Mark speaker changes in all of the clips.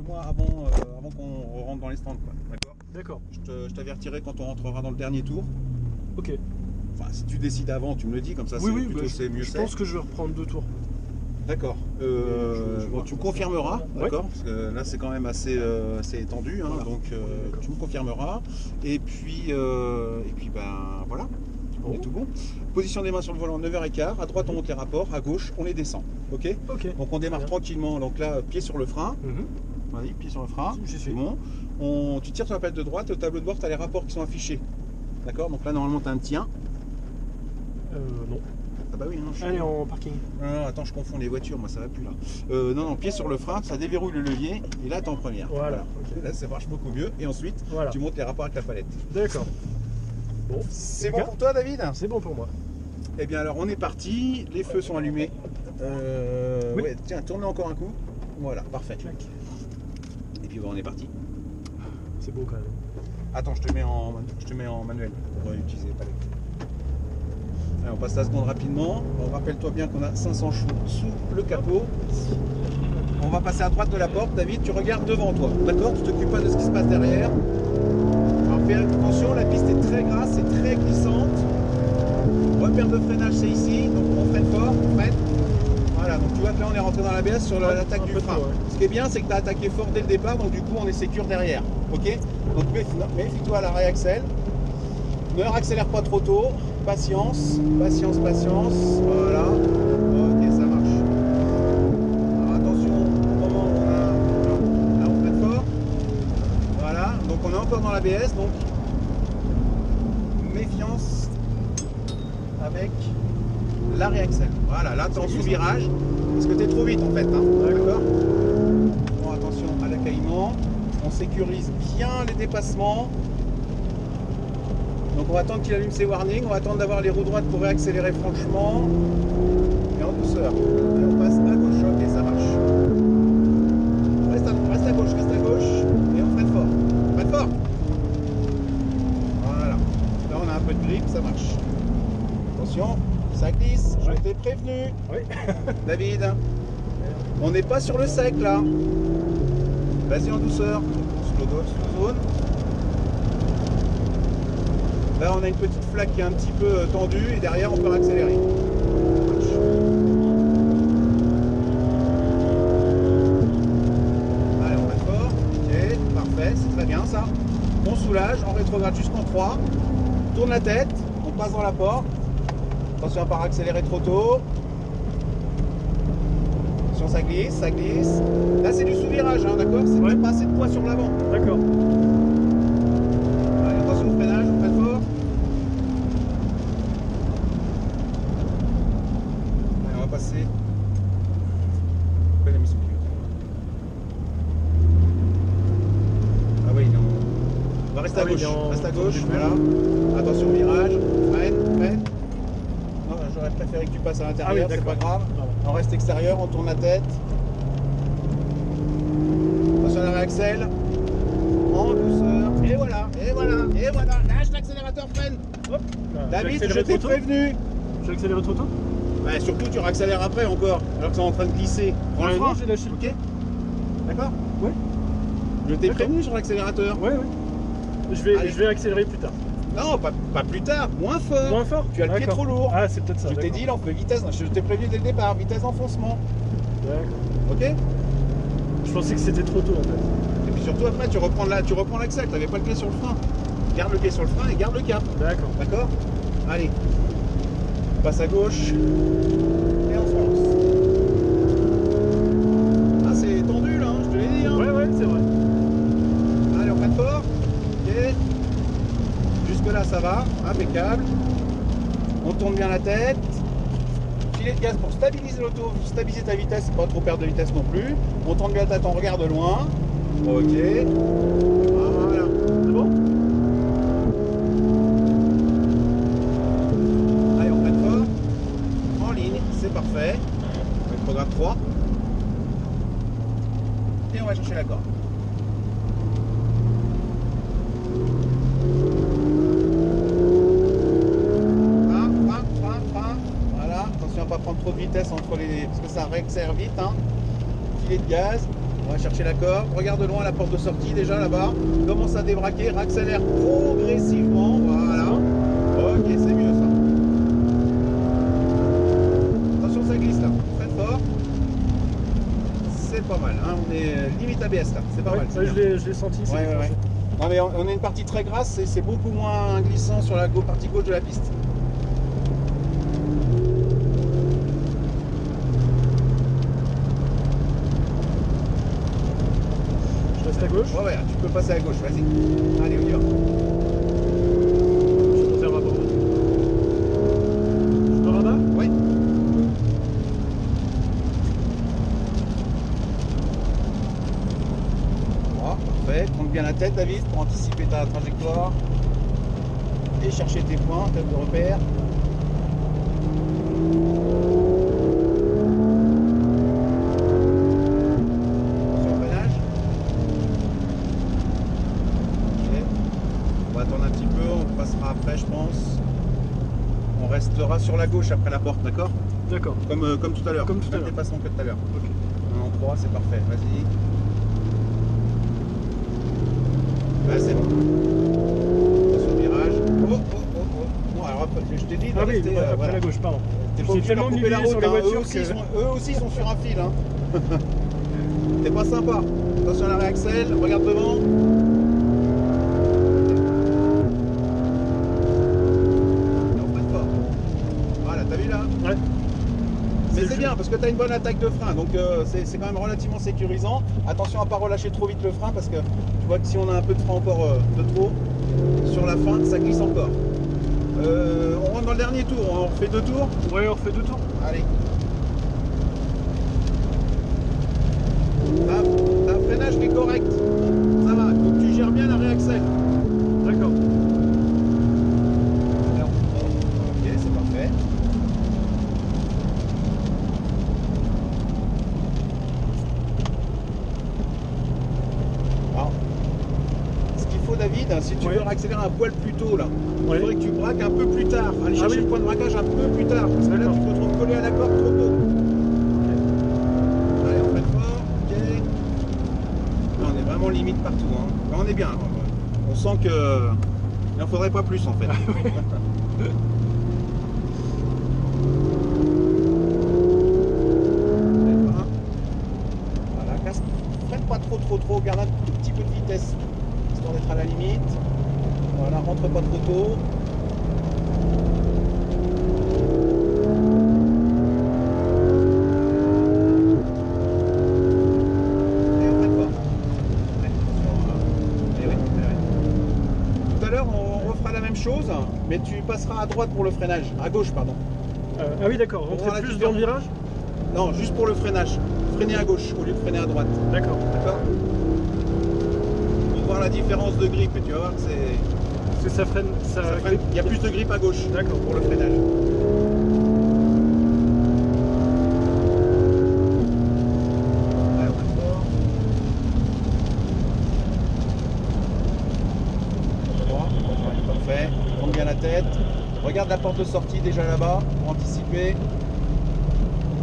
Speaker 1: moi avant qu'on rentre dans les stands, d'accord?
Speaker 2: D'accord.
Speaker 1: Je t'avertirai quand on rentrera dans le dernier tour.
Speaker 2: Ok.
Speaker 1: Enfin, si tu décides avant, tu me le dis, comme ça
Speaker 2: Oui, oui,
Speaker 1: plutôt, c'est mieux.
Speaker 2: je pense que je vais reprendre 2 tours.
Speaker 1: D'accord. Bon, tu me confirmeras, d'accord? Parce que là, c'est quand même assez étendu, hein,
Speaker 2: Voilà.
Speaker 1: donc tu me confirmeras. Et puis ben voilà. On est tout bon. Position des mains sur le volant, 9h15. À droite, on monte les rapports. À gauche, on les descend. Ok?
Speaker 2: Ok.
Speaker 1: Donc on démarre tranquillement. Donc là, pied sur le frein.
Speaker 2: Mhm.
Speaker 1: Vas-y, pied sur le frein.
Speaker 2: J'y suis.
Speaker 1: C'est bon. Tu tires sur la palette de droite et au tableau de bord, tu as les rapports qui sont affichés. D'accord? Donc là, normalement, tu as un tien.
Speaker 2: Non.
Speaker 1: Ah bah oui, non,
Speaker 2: Allez, en parking.
Speaker 1: Non, attends, je confonds les voitures, moi ça va plus là. Non, pied sur le frein, ça déverrouille le levier et là t'es en première.
Speaker 2: Voilà. Okay.
Speaker 1: Là ça marche beaucoup mieux et ensuite
Speaker 2: voilà.
Speaker 1: Tu montes les rapports avec la palette.
Speaker 2: D'accord. Bon.
Speaker 1: C'est bon pour toi, David?
Speaker 2: C'est bon pour moi.
Speaker 1: Eh bien alors on est parti, les feux sont allumés.
Speaker 2: Oui.
Speaker 1: Ouais, tiens, tournez encore un coup. Voilà, parfait.
Speaker 2: Clac.
Speaker 1: Et puis on est parti.
Speaker 2: C'est beau quand même.
Speaker 1: Attends, je te mets en manuel pour utiliser les palettes. Allez, on passe la seconde rapidement. Rappelle-toi bien qu'on a 500 chevaux sous le capot. On va passer à droite de la porte. David, tu regardes devant toi. D'accord? Tu t'occupes pas de ce qui se passe derrière. Alors fais attention, la piste est très grasse, c'est très glissante. Repère de freinage, c'est ici. Donc on freine fort, on freine. Voilà, donc tu vois que là on est rentré dans l'ABS sur l'attaque du frein. Ce qui est bien, c'est que tu as attaqué fort dès le départ, donc du coup on est sécure derrière. Ok? Donc méfie-toi à la réaxel. Ne accélère pas trop tôt. Patience, patience, patience. Voilà. Ok, ça marche. Alors attention, au moment où on a. Là, on freine fort. Voilà. Donc on est encore dans l'ABS. Donc méfiance avec la réaxel. Voilà, là tu es en sous-virage. Parce que tu es trop vite en fait. Hein. D'accord. Bon, attention à l'accaillement. On sécurise bien les dépassements. Donc on va attendre qu'il allume ses warnings, on va attendre d'avoir les roues droites pour réaccélérer franchement et en douceur. Et on passe à gauche, ok, ça marche. Reste à gauche et on freine fort. Freine fort. Voilà. Là on a un peu de grip, ça marche. Attention, ça glisse, je t'ai prévenu.
Speaker 2: Oui.
Speaker 1: David, on n'est pas sur le sec là. Vas-y en douceur. Slow zone. Là, on a une petite flaque qui est un petit peu tendue et derrière, on peut accélérer. Allez, on va fort. Ok, parfait, c'est très bien ça. On soulage, on rétrograde jusqu'en 3. Tourne la tête, on passe dans la porte. Attention à ne pas accélérer trop tôt. Attention, ça glisse, ça glisse. Là, c'est du sous-virage, hein, d'accord? C'est même pas assez de poids sur l'avant.
Speaker 2: D'accord.
Speaker 1: Allez, attention au freinage, on freine fort. Allez, on va passer. Pourquoi il a mis son pied? Ah oui, non. On va rester à gauche. Reste à gauche, voilà. Attention au virage. Freine, freine. Non, j'aurais préféré que tu passes à l'intérieur, c'est pas grave. On reste extérieur, on tourne la tête. Attention à la réaxel. En douceur. Et voilà, et voilà, et voilà. Lâche l'accélérateur, freine. Hop. David, je t'ai prévenu.
Speaker 2: J'ai accéléré trop tôt?
Speaker 1: Ouais, surtout tu réaccélères après encore, alors que c'est en train de glisser.
Speaker 2: Prends le frein, j'ai lâché.
Speaker 1: Ok. D'accord?
Speaker 2: Ouais.
Speaker 1: Je t'ai prévenu sur l'accélérateur.
Speaker 2: Ouais, ouais. Je vais accélérer plus tard.
Speaker 1: Non, pas plus tard, moins fort.
Speaker 2: Moins fort?
Speaker 1: Tu as le pied trop lourd.
Speaker 2: Ah, c'est peut-être ça.
Speaker 1: Je t'ai dit, vitesse, je t'ai prévenu dès le départ, vitesse d'enfoncement.
Speaker 2: D'accord.
Speaker 1: Ok?
Speaker 2: Je pensais que c'était trop tôt en fait.
Speaker 1: Et puis surtout après, tu reprends l'axel, tu n'avais pas le pied sur le frein. Garde le pied sur le frein et garde le cap.
Speaker 2: D'accord.
Speaker 1: D'accord? Allez. On passe à gauche. Et on se lance. Ah, c'est tendu là, hein, je te l'ai dit. Hein.
Speaker 2: Ouais, ouais, c'est vrai.
Speaker 1: Allez, on freine fort. Ok. Jusque là, ça va. Impeccable. On tourne bien la tête. Filet de gaz pour stabiliser l'auto, stabiliser ta vitesse, pas trop perdre de vitesse non plus. On tourne bien la tête, on regarde loin. Ok. Voilà.
Speaker 2: C'est bon?
Speaker 1: Allez, on freine fort. En ligne, c'est parfait. On va programme 3. Et on va chercher la corde. Pas prendre trop de vitesse entre les... parce que ça réaccélère vite, hein. Filet de gaz, On va chercher la corde. Regarde de loin la porte de sortie déjà là-bas. Commence à débraquer, accélère progressivement. Voilà. Ok, c'est mieux ça. Attention, ça glisse là. Freine fort. C'est pas mal. Hein. On est limite ABS là. C'est pas mal.
Speaker 2: Ça, je l'ai senti.
Speaker 1: Ouais, ouais, ouais. Non mais on a une partie très grasse et c'est beaucoup moins glissant sur la partie gauche de la piste.
Speaker 2: Je reste à gauche.
Speaker 1: Ouais, ouais, tu peux passer à gauche, vas-y. Allez, on y va.
Speaker 2: Je vais faire ma porte. Je me rabats?
Speaker 1: Ouais. Parfait. Compte bien la tête, David, pour anticiper ta trajectoire. Et chercher tes points, tête de repère. Attention au freinage. Ok. On va attendre un petit peu, on passera après, je pense. On restera sur la gauche après la porte, d'accord?
Speaker 2: D'accord.
Speaker 1: Comme tout à l'heure.
Speaker 2: Comme tout à
Speaker 1: Même
Speaker 2: l'heure.
Speaker 1: dépassement que tout à l'heure.
Speaker 2: Ok.
Speaker 1: 1 en 3, c'est parfait. Vas-y. Là, c'est bon. Attention au virage. Oh, oh, oh, oh. Non, alors après, je t'ai dit de
Speaker 2: Ah oui,
Speaker 1: rester,
Speaker 2: après
Speaker 1: voilà.
Speaker 2: la gauche, pardon.
Speaker 1: T'es pas
Speaker 2: J'ai
Speaker 1: obligé de
Speaker 2: tellement
Speaker 1: leur couper la
Speaker 2: misé
Speaker 1: route,
Speaker 2: sur les
Speaker 1: hein.
Speaker 2: voitures
Speaker 1: Eux aussi, ils sont sur un fil. Hein. T'es pas sympa. Attention à la réaxel, regarde devant. Et on freine fort. Voilà, t'as vu là?
Speaker 2: Ouais.
Speaker 1: Mais c'est bien parce que tu as une bonne attaque de frein, donc c'est quand même relativement sécurisant. Attention à ne pas relâcher trop vite le frein parce que tu vois que si on a un peu de frein encore de trop, sur la fin, ça glisse encore. On rentre dans le dernier tour, on refait 2 tours.
Speaker 2: Ouais, on refait 2 tours.
Speaker 1: Allez. T'as un freinage qui est correct. Ça va, il faut que tu gères bien la réaxel.
Speaker 2: D'accord.
Speaker 1: Ok, c'est parfait. Alors, ce qu'il faut, David, si tu veux accélérer un poil plus tôt là, il faudrait que tu braques un peu plus tard. Aller chercher le point de braquage un peu plus tard, parce que là tu peux te recoller à la corde trop tôt. Allez, on freine fort, ok. Là, on est vraiment limite partout. Hein. Là, on est bien. On sent que il n'en faudrait pas plus en fait. Voilà, casse. Freine pas trop, garde un tout petit peu de vitesse, histoire d'être à la limite. Voilà, rentre pas trop tôt. Et on freine fort. Ouais, attention, eh oui. Tout à l'heure, on refera la même chose, mais tu passeras à droite pour le freinage. À gauche, pardon.
Speaker 2: Ah oui, d'accord. Rentrer plus dans le virage?
Speaker 1: Non, juste pour le freinage. Freiner à gauche au lieu de freiner à droite.
Speaker 2: D'accord.
Speaker 1: D'accord? Pour voir la différence de grip, et tu vas voir que c'est.
Speaker 2: Parce que ça freine.
Speaker 1: Ça freine. Il y a plus de grip à gauche.
Speaker 2: D'accord.
Speaker 1: Pour le freinage. Ouais, on va fort. Droit. Ouais, parfait. Prends bien la tête. Regarde la porte de sortie déjà là-bas pour anticiper.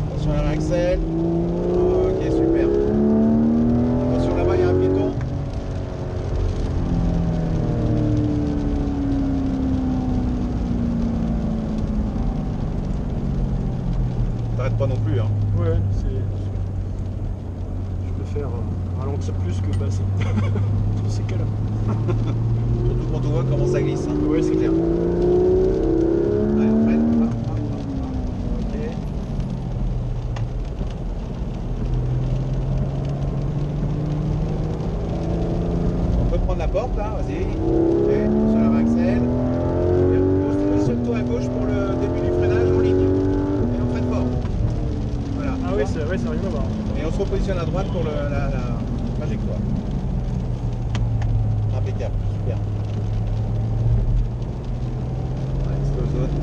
Speaker 1: Attention à la réaxel. Ok, super. Attention là-bas, il y a un piéton. T'arrêtes pas non plus, hein.
Speaker 2: Ouais, c'est. Je peux faire ralentir plus que passer. Dans ces cas-là.
Speaker 1: Surtout quand on voit comment ça glisse. Hein.
Speaker 2: Ouais, c'est clair.
Speaker 1: Allez, on freine. Ok. On peut prendre la porte là, vas-y. Ok, sur la réaxel. Positionne-toi à gauche pour le début du freinage en ligne. Et on freine fort. Voilà.
Speaker 2: Ah oui, ça n'a rien à voir.
Speaker 1: Et on se repositionne à droite pour la trajectoire. Impeccable, super. Ouais, slow zone.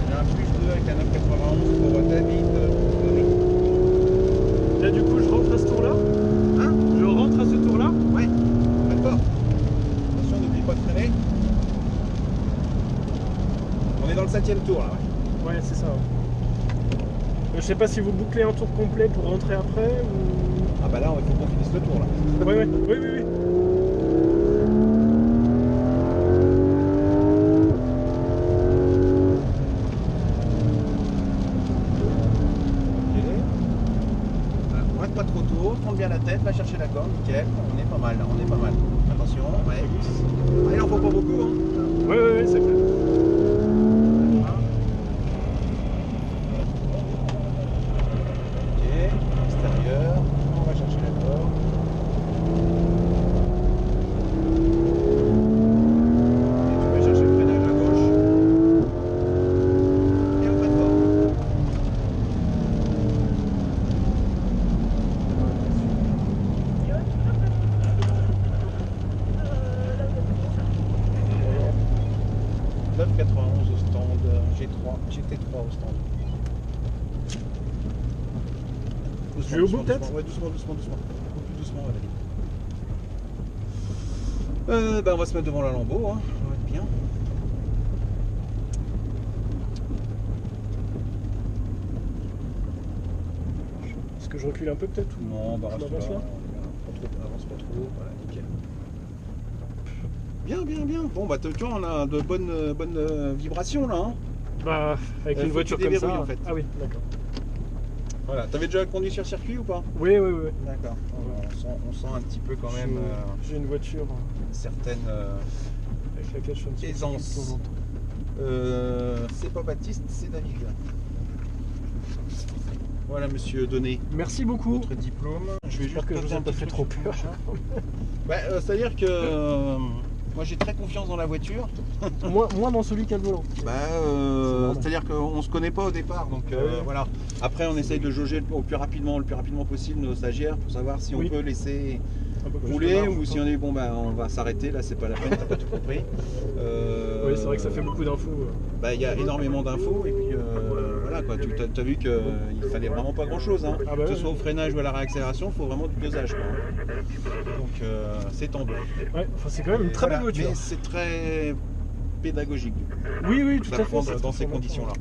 Speaker 1: J'ai un +2 avec un 991 pour David.
Speaker 2: Là, du coup, je rentre à ce tour-là?
Speaker 1: Hein?
Speaker 2: Je rentre à ce tour-là?
Speaker 1: Ouais, freine fort. Attention, n'oublie pas de freiner. On est dans le 7e tour là, ouais.
Speaker 2: Ouais, c'est ça. Je sais pas si vous bouclez un tour complet pour rentrer après ou...
Speaker 1: Ah bah là, il faut qu'on finisse le tour là.
Speaker 2: Oui.
Speaker 1: Bref, pas trop tôt, tourne bien la tête, va chercher la corde, nickel, on est pas mal là, on est pas mal. Attention, ouais. Ah, il en faut pas beaucoup, hein.
Speaker 2: Oui, c'est clair.
Speaker 1: Ok, extérieur, on va chercher la corde. Et tu vas chercher le freinage à gauche. Et on freine fort. Euh, 9,91 au stand, GT3 au stand.
Speaker 2: Je vais au bout peut-être.
Speaker 1: Ouais, doucement. Beaucoup plus doucement, Valérie. On va se mettre devant la Lambeau, hein. On va être bien.
Speaker 2: Est-ce que je recule un peu peut-être ou...
Speaker 1: Non, bah
Speaker 2: Je
Speaker 1: reste
Speaker 2: m'avance
Speaker 1: là.
Speaker 2: là.
Speaker 1: Avance pas trop, voilà, nickel. Bien. Bon, bah tu vois, on a de bonnes vibrations là, hein.
Speaker 2: Bah, avec
Speaker 1: Faut
Speaker 2: une
Speaker 1: que
Speaker 2: voiture
Speaker 1: tu
Speaker 2: comme ça...
Speaker 1: déverrouilles, en fait.
Speaker 2: Ah oui, d'accord.
Speaker 1: Voilà, t'avais déjà conduit sur circuit ou pas?
Speaker 2: Oui.
Speaker 1: D'accord. On sent un petit peu quand même
Speaker 2: J'ai une voiture
Speaker 1: une certaine
Speaker 2: avec laquelle je fais un petit peu
Speaker 1: aisance.
Speaker 2: de temps en temps.
Speaker 1: C'est pas Baptiste, c'est David. Voilà, monsieur Donné,
Speaker 2: Merci beaucoup.
Speaker 1: votre diplôme. Je vais
Speaker 2: J'espère que je vous ai
Speaker 1: passer un
Speaker 2: pas
Speaker 1: petit
Speaker 2: fait
Speaker 1: truc
Speaker 2: trop
Speaker 1: sur
Speaker 2: peur.
Speaker 1: Bah, c'est-à-dire que moi j'ai très confiance dans la voiture.
Speaker 2: Moi dans celui qui a le volant.
Speaker 1: Bah, c'est-à-dire qu'on se connaît pas au départ, donc
Speaker 2: Ouais.
Speaker 1: voilà. Après, on essaye de jauger le plus rapidement possible nos stagiaires pour savoir si on
Speaker 2: Oui.
Speaker 1: peut laisser
Speaker 2: Un peu plus de
Speaker 1: rouler
Speaker 2: marge,
Speaker 1: ou
Speaker 2: je
Speaker 1: si
Speaker 2: pense.
Speaker 1: on est bon, bah on va s'arrêter. Là, c'est pas la peine, t'as pas tout compris.
Speaker 2: Oui, c'est vrai que ça fait beaucoup d'infos.
Speaker 1: Bah, il y a énormément d'infos et puis voilà quoi. Tu as vu qu'il fallait vraiment pas grand-chose, hein.
Speaker 2: Ah bah
Speaker 1: Que ce
Speaker 2: ouais.
Speaker 1: soit au freinage ou à la réaccélération, il faut vraiment du dosage, quoi. Donc c'est en deux.
Speaker 2: Ouais, enfin c'est quand même une très belle voiture.
Speaker 1: Mais c'est très pédagogique
Speaker 2: Oui, tout à fait.
Speaker 1: d'apprendre
Speaker 2: c'est
Speaker 1: dans
Speaker 2: très
Speaker 1: ces
Speaker 2: formateur.
Speaker 1: conditions-là.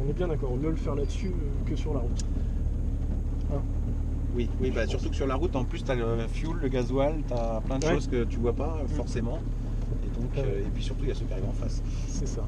Speaker 2: On est bien d'accord, mieux le faire là-dessus que sur la route.
Speaker 1: Oui, bah, surtout que sur la route, en plus, tu as le fuel, le gasoil, tu as plein de
Speaker 2: Ouais.
Speaker 1: choses que tu vois pas forcément. Et donc,
Speaker 2: Ouais.
Speaker 1: et puis surtout, il y a ce qui arrive en face.
Speaker 2: C'est ça.